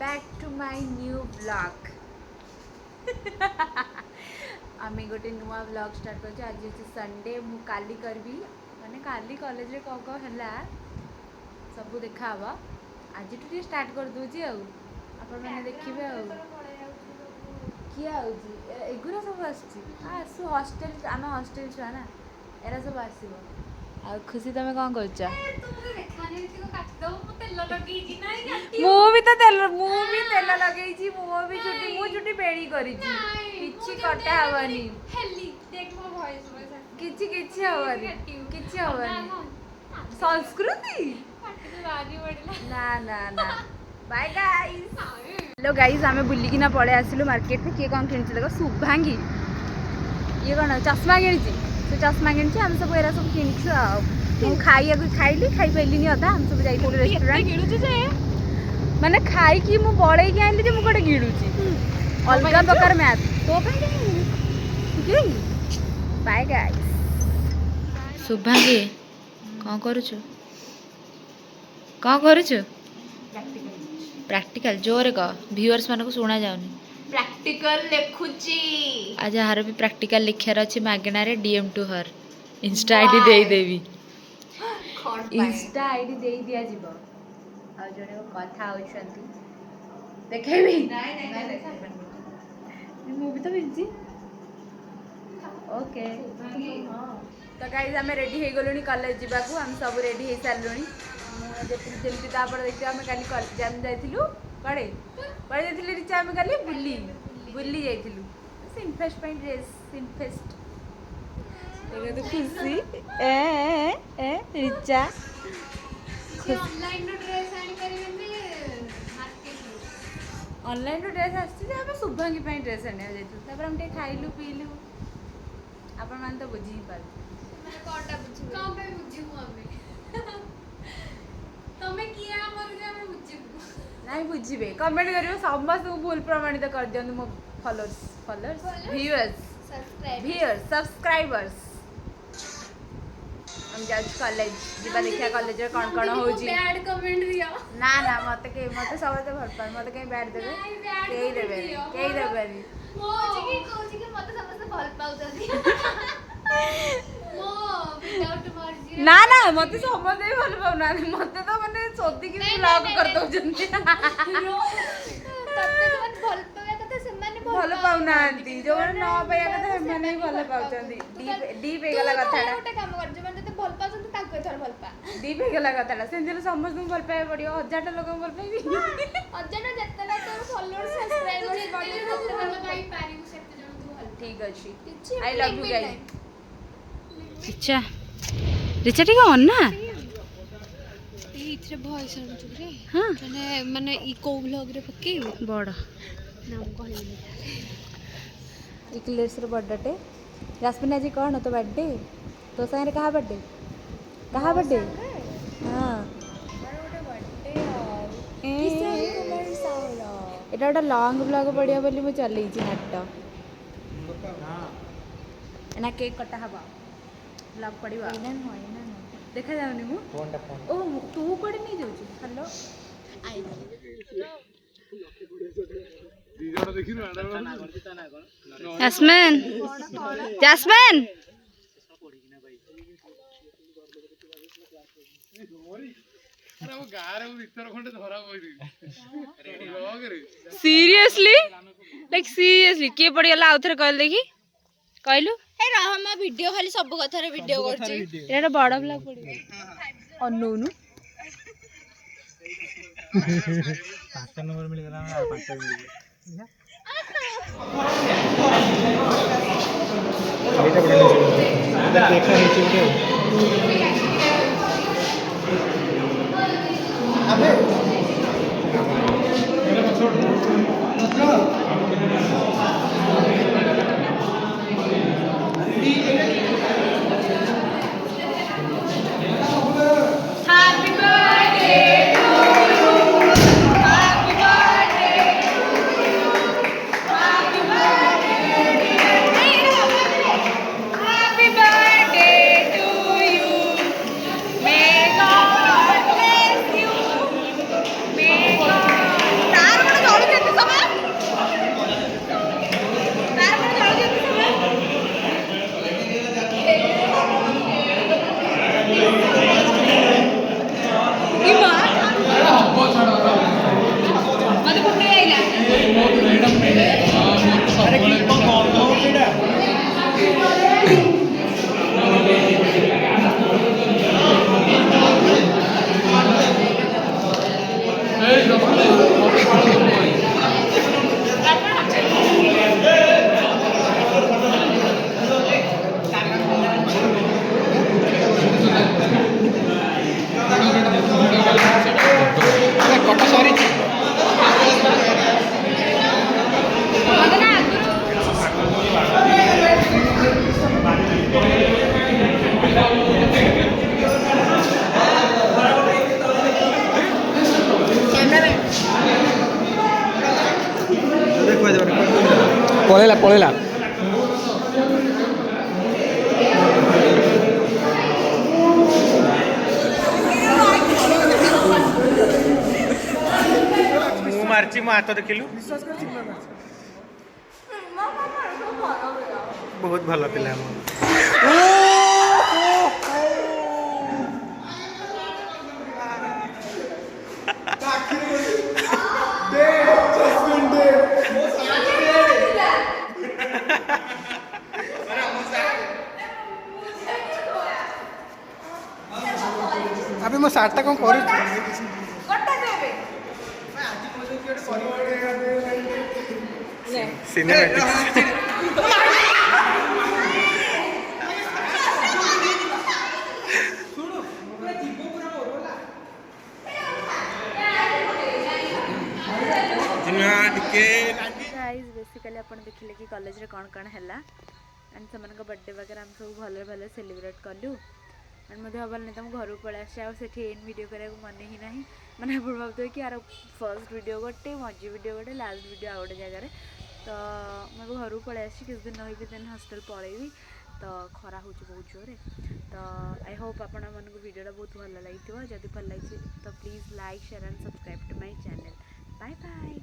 back to my new vlog. आमी गोटे नुआ vlog स्टार्ट कर आज हूँ संडे मु काली करबी माने काली कॉलेज रे कौन कौन है सब देखा आज टू स्टार्ट कर दूची आपण मैंने देखिए किए एगुरा सब आसु हॉस्टल आम हॉस्टल छुआ ना एरा सब आसो आ खुशी तुम कौन कर तेल लगे चुटी बेड़ी करी कटा हवनी किछि हवनी संस्कृति ना ना ना बाय गाइस हेलो गाइस आमे बुलिकिना पळे आसिलु मार्केट में किए कौन किणी देखो शुभांगी ये कौन चश्मा किणी से चश्मा किणी हम सब एरा सब किणी खाइली खाई पाइलिनी अधा हम सब जाइलु रेस्टोरेंट माने खाई कि मु बळे कि आइली जे मु कोडे गिळुची अलगा प्रकार मैथ तो पे बाय गाइस शुभांगी कौन करूछु प्रैक्टिकल जोरे कह व्यूअर्स मानको सुना जाउनी प्रैक्टिकल लिखुची आज हार भी प्रैक्टिकल लिखार अच्छे मागना रे DM to her insta ID दे देवी इंस्टा आईडी दे दिया जीव आ जने कथा होछंती देखेबी मु भी तो बिजी ओके तो गाइस हमें रेडी हो गलुनी कॉलेज जीवाकू हम सब रेडी हो सारलुनी जमी तापर देखिए आम काली कॉलेज जाइलु कड़े कड़े जाइए रिचा आम काली बुली बुली जाइलु सिनफेस्ट ड्रेस सिनफेस्ट तो खुशी ए रिचा ऑनलाइन ड्रेस आम शुभांगी ड्रेस आने जाइए हम खाइलु पीलु आपण मान तो बुझी पार नहीं बुझे कमेंट करियो समस्त भूल प्रमाणित कर दियंतु मो फॉलोअर्स व्यूअर्स सब्सक्राइबर्स हम जाउछ कॉलेज जीवा देखिया कॉलेज रे कोन कोन होजी बैड कमेंट दियो ना ना मते सबते भल पार मते कहीं बैड देबे केई देबे कोची कि मते समस्त भल पाउ जदी ना ना मते समझे ही भल पाउ ना मते तो माने सोदी की ब्लॉग कर दउ जंती तते जो भल पावे कथा से माने भल पाउ नांती जो न पाया कथा माने ही भल पाउ जंती डीप हे गला कथाडा ओटे काम कर जो माने तते भल पाउ जंती ताको थर भल पा डीप हे गला कथाडा सेंदिल समझ तुम भल पाए पड़ियो 1000 लोग भल पाइबी 1000 जतना तो फॉलोअर्स सब्सक्राइबर्स बढ़ियो तते भल पाई पारी सेते जण तू भल ठीक अछि I love you guys Richa Richa ठीक ऑन ना इथरे भॉइस आनु चुरे हां माने माने ई को व्लॉग रे पके बड़ नाम कहले इक्लेस रो बर्थडे यास्मिन आज कौन तो बर्थडे तो सारे कहा बर्थडे हां एटा गोटे लॉन्ग ब्लॉग पड़िया बोली मु चलई छी नाट एना केक कटा हबा ब्लॉग पड़िबा देखा जाउनी मु ओ तू कोडे नहीं जाउ छी hello I Jasmine Jasmine seriously like seriously के पड़ीगला आउथरे कहल देखी कहलु ए रहमा वीडियो खाली सब कथा रे वीडियो करछि एटा बड़ ब्लॉग पड़ी अनोनु 5 नंबर मिल गला ना 5 मिल गया बेटा बड़ा देखा है चुके अबे मेरे को छोड़ तार ପଳେଇଲା ପଳେଇଲା ମୁଁ ମାରିଛି ମୋ ହାତ ଦେଖିଲୁ ବହୁତ ଭଲ ପିଲା अबे मो सार्टा कौन कर गाइस बेसिकली अपन देखिले कि कॉलेज रे कौन कौन हैला एंड से बर्थडे वगैरह हम सब भले भले सेलिब्रेट कलु एंड मध्य हबल नहीं तुम घर पड़े आसे आठ एन वीडियो करा मन ही ना मैंने भावते कि यार फर्स्ट वीडियो गोटे मझी वीडियो गोटे लास्ट वीडियो आ गोटे जगह तो मैं घर पड़े आसी किस दिन रही देन हॉस्टल पलैबी तो खरा हो बहुत जोरे तो आई होप आपण मन को वीडियो बहुत भल लगी जदि भल लगी तो please like share and subscribe to my channel bye bye.